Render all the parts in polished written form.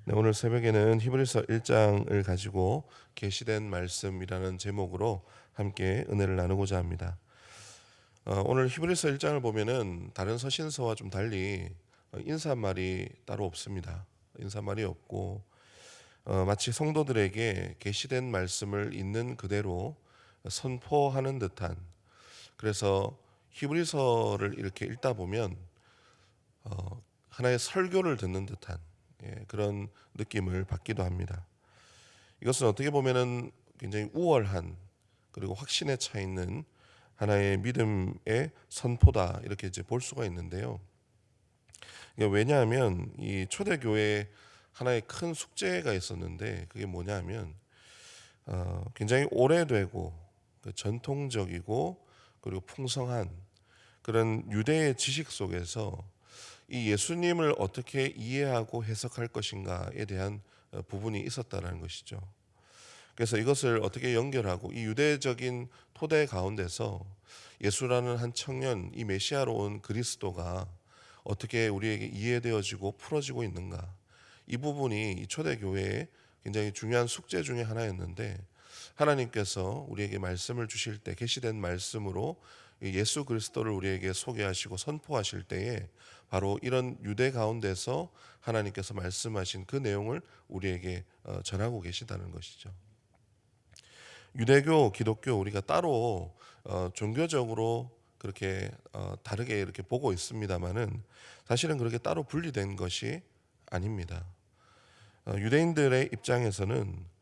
네, 오늘 새벽에는 히브리서 1장을 가지고 계시된 말씀이라는 제목으로 함께 은혜를 나누고자 합니다. 오늘 히브리서 1장을 보면은 다른 서신서와 좀 달리 인사말이 따로 없습니다. 인사말이 없고 마치 성도들에게 계시된 말씀을 있는 그대로 선포하는 듯한, 그래서 히브리서를 이렇게 읽다 보면 하나의 설교를 듣는 듯한 그런 느낌을 받기도 합니다. 이것은 어떻게 보면은 굉장히 우월한, 그리고 확신에 차 있는 하나의 믿음의 선포다, 이렇게 이제 볼 수가 있는데요. 이게 왜냐하면 이 초대교회에 하나의 큰 숙제가 있었는데, 그게 뭐냐하면 굉장히 오래되고 전통적이고 그리고 풍성한 그런 유대의 지식 속에서 이 예수님을 어떻게 이해하고 해석할 것인가에 대한 부분이 있었다는 것이죠. 그래서 이것을 어떻게 연결하고 이 유대적인 토대 가운데서 예수라는 한 청년, 이 메시아로 온 그리스도가 어떻게 우리에게 이해되어지고 풀어지고 있는가, 이 부분이 이 초대교회의 굉장히 중요한 숙제 중에 하나였는데, 하나님께서 우리에게 말씀을 주실 때 계시된 말씀으로 예수 그리스도를 우리에게 소개하시고 선포하실 때에 바로 이런 유대 가운데서 하나님께서 말씀하신 그 내용을 우리에게 전하고 계시다는 것이죠. 유대교, 기독교 우리가 따로 종교적으로 그렇게 다르게 이렇게 보고 있습니다만은 사실은 그렇게 따로 분리된 것이 아닙니다. 유대인들의 입장에서는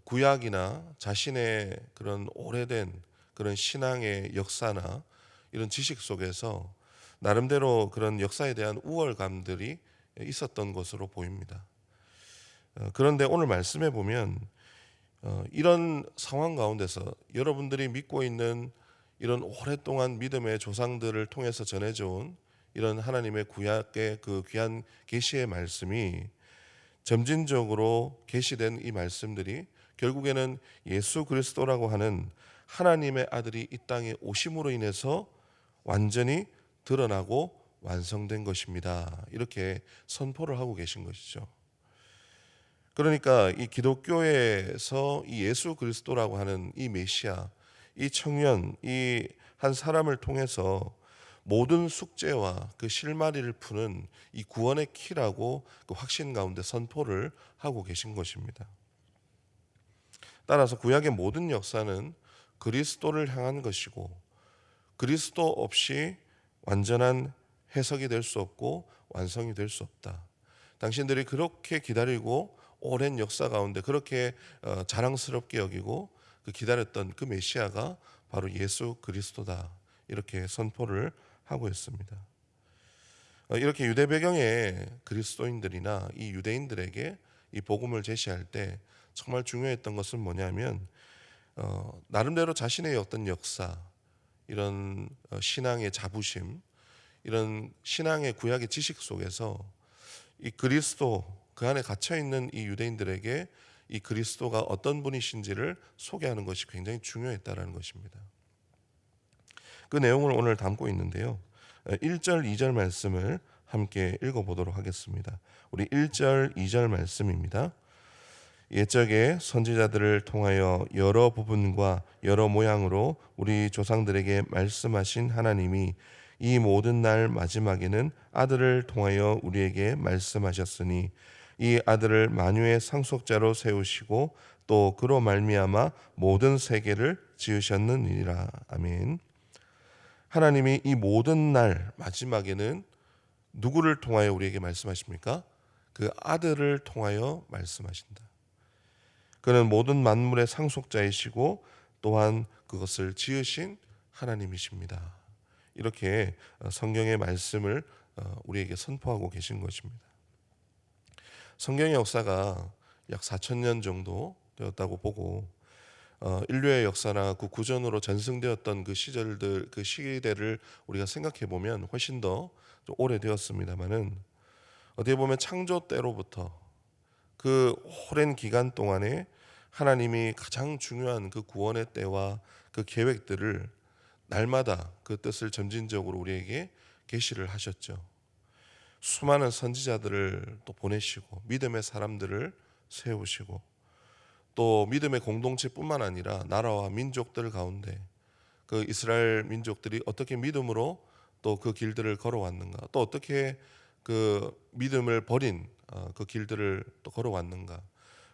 구약이나 자신의 그런 오래된 그런 신앙의 역사나 이런 지식 속에서 나름대로 그런 역사에 대한 우월감들이 있었던 것으로 보입니다. 그런데 오늘 말씀해 보면 이런 상황 가운데서 여러분들이 믿고 있는 이런 오랫동안 믿음의 조상들을 통해서 전해져 온 이런 하나님의 구약의 그 귀한 계시의 말씀이 점진적으로 계시된 이 말씀들이 결국에는 예수 그리스도라고 하는 하나님의 아들이 이 땅에 오심으로 인해서 완전히 드러나고 완성된 것입니다. 이렇게 선포를 하고 계신 것이죠. 그러니까 이 기독교에서 이 예수 그리스도라고 하는 이 메시아, 이 청년, 이 한 사람을 통해서 모든 숙제와 그 실마리를 푸는 이 구원의 키라고 그 확신 가운데 선포를 하고 계신 것입니다. 따라서 구약의 모든 역사는 그리스도를 향한 것이고, 그리스도 없이 완전한 해석이 될 수 없고 완성이 될 수 없다. 당신들이 그렇게 기다리고 오랜 역사 가운데 그렇게 자랑스럽게 여기고 그 기다렸던 그 메시아가 바로 예수 그리스도다, 이렇게 선포를 하고 있습니다. 이렇게 유대 배경의 그리스도인들이나 이 유대인들에게 이 복음을 제시할 때 정말 중요했던 것은 뭐냐면 나름대로 자신의 어떤 역사, 이런 신앙의 자부심, 이런 신앙의 구약의 지식 속에서 이 그리스도, 그 안에 갇혀 있는 이 유대인들에게 이 그리스도가 어떤 분이신지를 소개하는 것이 굉장히 중요했다라는 것입니다. 그 내용을 오늘 담고 있는데요. 1절, 2절 말씀을 함께 읽어보도록 하겠습니다. 우리 1절, 2절 말씀입니다. 옛적에 선지자들을 통하여 여러 부분과 여러 모양으로 우리 조상들에게 말씀하신 하나님이 이 모든 날 마지막에는 아들을 통하여 우리에게 말씀하셨으니 이 아들을 만유의 상속자로 세우시고 또 그로 말미암아 모든 세계를 지으셨느니라. 아멘. 하나님이 이 모든 날 마지막에는 누구를 통하여 우리에게 말씀하십니까? 그 아들을 통하여 말씀하신다. 그는 모든 만물의 상속자이시고 또한 그것을 지으신 하나님이십니다. 이렇게 성경의 말씀을 우리에게 선포하고 계신 것입니다. 성경의 역사가 약 4,000년 정도 되었다고 보고 인류의 역사나 그 구전으로 전승되었던 그 시절들, 그 시대를 우리가 생각해 보면 훨씬 더 오래되었습니다만은, 어떻게 보면 창조 때로부터 그 오랜 기간 동안에 하나님이 가장 중요한 그 구원의 때와 그 계획들을 날마다 그 뜻을 점진적으로 우리에게 계시를 하셨죠. 수많은 선지자들을 또 보내시고 믿음의 사람들을 세우시고 또 믿음의 공동체뿐만 아니라 나라와 민족들 가운데 그 이스라엘 민족들이 어떻게 믿음으로 또 그 길들을 걸어왔는가, 또 어떻게 그 믿음을 버린 그 길들을 또 걸어왔는가,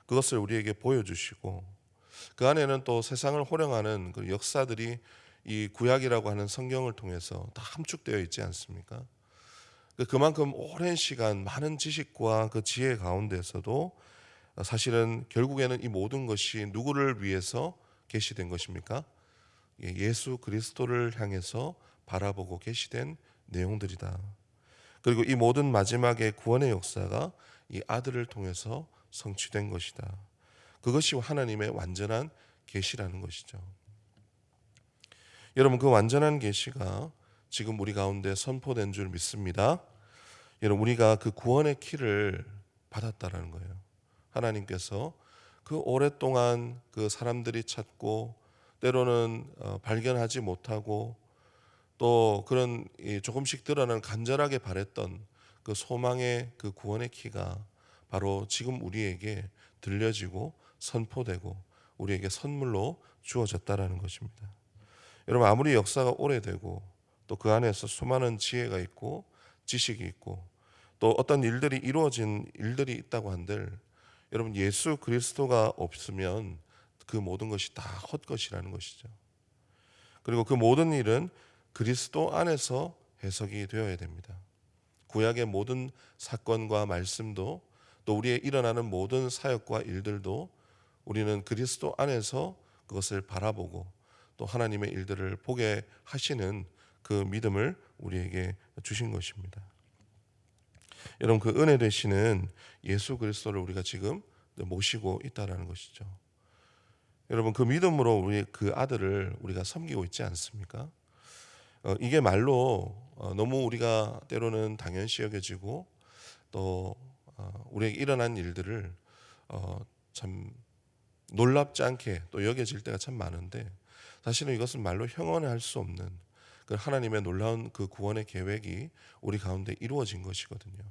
그것을 우리에게 보여주시고 그 안에는 또 세상을 호령하는 그 역사들이 이 구약이라고 하는 성경을 통해서 다 함축되어 있지 않습니까? 그만큼 오랜 시간 많은 지식과 그 지혜 가운데서도 사실은 결국에는 이 모든 것이 누구를 위해서 계시된 것입니까? 예수 그리스도를 향해서 바라보고 계시된 내용들이다. 그리고 이 모든 마지막의 구원의 역사가 이 아들을 통해서 성취된 것이다. 그것이 하나님의 완전한 계시라는 것이죠. 여러분, 그 완전한 계시가 지금 우리 가운데 선포된 줄 믿습니다. 여러분, 우리가 그 구원의 키를 받았다라는 거예요. 하나님께서 그 오랫동안 그 사람들이 찾고 때로는 발견하지 못하고 또 그런 조금씩 드러나는 간절하게 바랬던 그 소망의 그 구원의 키가 바로 지금 우리에게 들려지고 선포되고 우리에게 선물로 주어졌다라는 것입니다. 여러분, 아무리 역사가 오래되고 또 그 안에서 수많은 지혜가 있고 지식이 있고 또 어떤 일들이 이루어진 일들이 있다고 한들 여러분, 예수 그리스도가 없으면 그 모든 것이 다 헛것이라는 것이죠. 그리고 그 모든 일은 그리스도 안에서 해석이 되어야 됩니다. 구약의 모든 사건과 말씀도 또 우리의 일어나는 모든 사역과 일들도 우리는 그리스도 안에서 그것을 바라보고 또 하나님의 일들을 보게 하시는 그 믿음을 우리에게 주신 것입니다. 여러분, 그 은혜 되시는 예수 그리스도를 우리가 지금 모시고 있다라는 것이죠. 여러분, 그 믿음으로 우리 그 아들을 우리가 섬기고 있지 않습니까? 이게 말로 너무 우리가 때로는 당연시 여겨지고 또 우리에게 일어난 일들을 참 놀랍지 않게 또 여겨질 때가 참 많은데 사실은 이것은 말로 형언할 수 없는 그 하나님의 놀라운 그 구원의 계획이 우리 가운데 이루어진 것이거든요.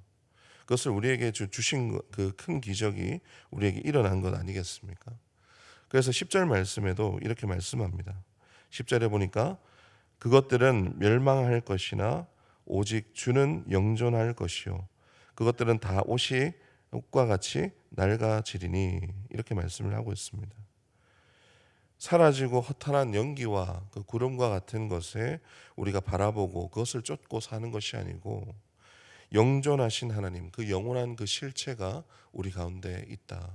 그것을 우리에게 주신 그 큰 기적이 우리에게 일어난 것 아니겠습니까? 그래서 10절 말씀에도 이렇게 말씀합니다. 10절에 보니까 그것들은 멸망할 것이나 오직 주는 영존할 것이요 그것들은 다 옷과 같이 낡아지리니, 이렇게 말씀을 하고 있습니다. 사라지고 허탄한 연기와 그 구름과 같은 것에 우리가 바라보고 그것을 쫓고 사는 것이 아니고 영존하신 하나님, 그 영원한 그 실체가 우리 가운데 있다.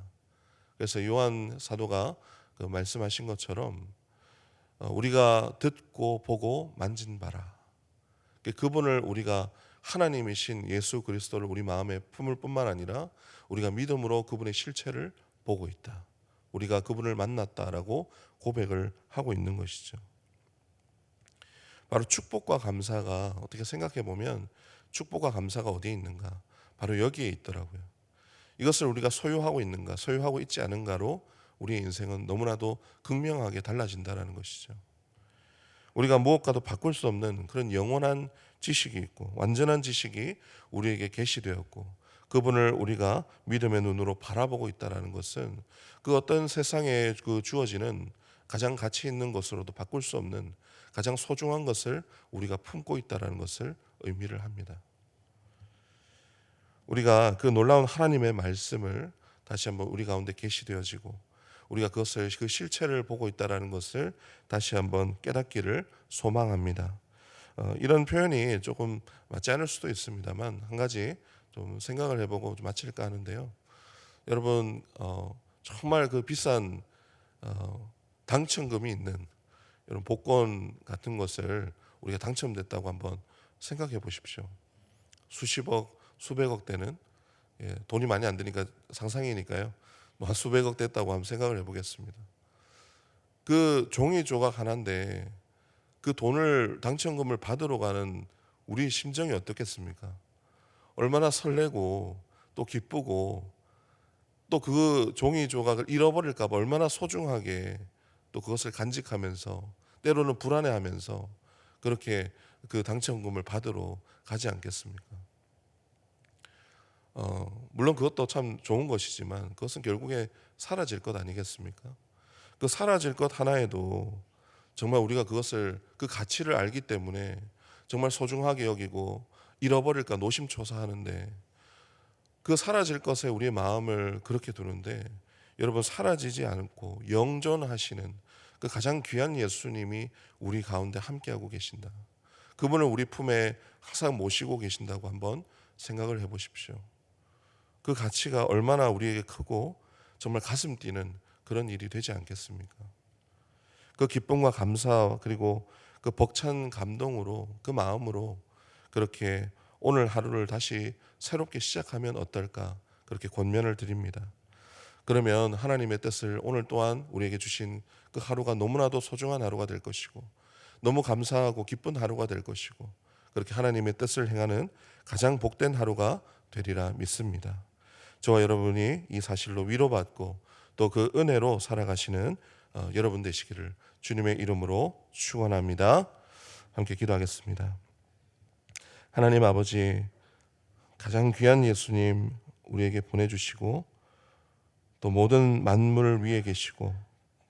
그래서 요한 사도가 그 말씀하신 것처럼 우리가 듣고 보고 만진 바라, 그분을 우리가 하나님이신 예수 그리스도를 우리 마음에 품을 뿐만 아니라 우리가 믿음으로 그분의 실체를 보고 있다. 우리가 그분을 만났다라고 고백을 하고 있는 것이죠. 바로 축복과 감사가, 어떻게 생각해 보면 축복과 감사가 어디에 있는가? 바로 여기에 있더라고요. 이것을 우리가 소유하고 있는가, 소유하고 있지 않은가로 우리의 인생은 너무나도 극명하게 달라진다는 것이죠. 우리가 무엇과도 바꿀 수 없는 그런 영원한 지식이 있고 완전한 지식이 우리에게 계시되었고 그분을 우리가 믿음의 눈으로 바라보고 있다는 것은 그 어떤 세상에 그 주어지는 가장 가치 있는 것으로도 바꿀 수 없는 가장 소중한 것을 우리가 품고 있다는 것을 의미를 합니다. 우리가 그 놀라운 하나님의 말씀을 다시 한번 우리 가운데 계시되어지고 우리가 그것을 그 실체를 보고 있다는 것을 다시 한번 깨닫기를 소망합니다. 이런 표현이 조금 맞지 않을 수도 있습니다만 한 가지 좀 생각을 해보고 좀 마칠까 하는데요. 여러분, 정말 그 비싼 당첨금이 있는 이런 복권 같은 것을 우리가 당첨됐다고 한번 생각해 보십시오. 수십억, 수백억 되는, 돈이 많이 안 드니까 상상이니까요. 뭐 한 수백억 됐다고 한번 생각을 해보겠습니다. 그 종이 조각 하나인데 그 돈을 당첨금을 받으러 가는 우리 심정이 어떻겠습니까? 얼마나 설레고 또 기쁘고 또 그 종이 조각을 잃어버릴까 봐 얼마나 소중하게 또 그것을 간직하면서 때로는 불안해하면서 그렇게 그 당첨금을 받으러 가지 않겠습니까? 물론 그것도 참 좋은 것이지만 그것은 결국에 사라질 것 아니겠습니까? 그 사라질 것 하나에도 정말 우리가 그것을 그 가치를 알기 때문에 정말 소중하게 여기고 잃어버릴까 노심초사하는데 그 사라질 것에 우리의 마음을 그렇게 두는데 여러분 사라지지 않고 영존하시는 그 가장 귀한 예수님이 우리 가운데 함께하고 계신다. 그분을 우리 품에 항상 모시고 계신다고 한번 생각을 해보십시오. 그 가치가 얼마나 우리에게 크고 정말 가슴 뛰는 그런 일이 되지 않겠습니까? 그 기쁨과 감사 그리고 그 벅찬 감동으로 그 마음으로 그렇게 오늘 하루를 다시 새롭게 시작하면 어떨까 그렇게 권면을 드립니다. 그러면 하나님의 뜻을 오늘 또한 우리에게 주신 그 하루가 너무나도 소중한 하루가 될 것이고 너무 감사하고 기쁜 하루가 될 것이고 그렇게 하나님의 뜻을 행하는 가장 복된 하루가 되리라 믿습니다. 저와 여러분이 이 사실로 위로받고 또 그 은혜로 살아가시는 여러분 되시기를 주님의 이름으로 축원합니다. 함께 기도하겠습니다. 하나님 아버지, 가장 귀한 예수님 우리에게 보내주시고 또 모든 만물 위에 계시고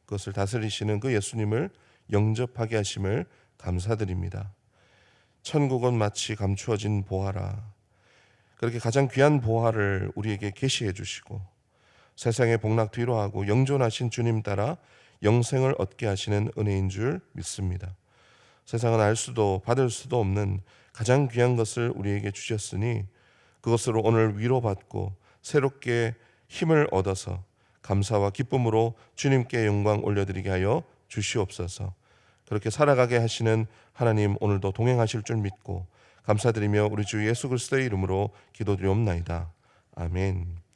그것을 다스리시는 그 예수님을 영접하게 하심을 감사드립니다. 천국은 마치 감추어진 보화라. 그렇게 가장 귀한 보화를 우리에게 계시해 주시고 세상의 복락 뒤로하고 영존하신 주님 따라 영생을 얻게 하시는 은혜인 줄 믿습니다. 세상은 알 수도 받을 수도 없는 가장 귀한 것을 우리에게 주셨으니 그것으로 오늘 위로받고 새롭게 힘을 얻어서 감사와 기쁨으로 주님께 영광 올려드리게 하여 주시옵소서. 그렇게 살아가게 하시는 하나님 오늘도 동행하실 줄 믿고 감사드리며 우리 주 예수 그리스도의 이름으로 기도드리옵나이다. 아멘.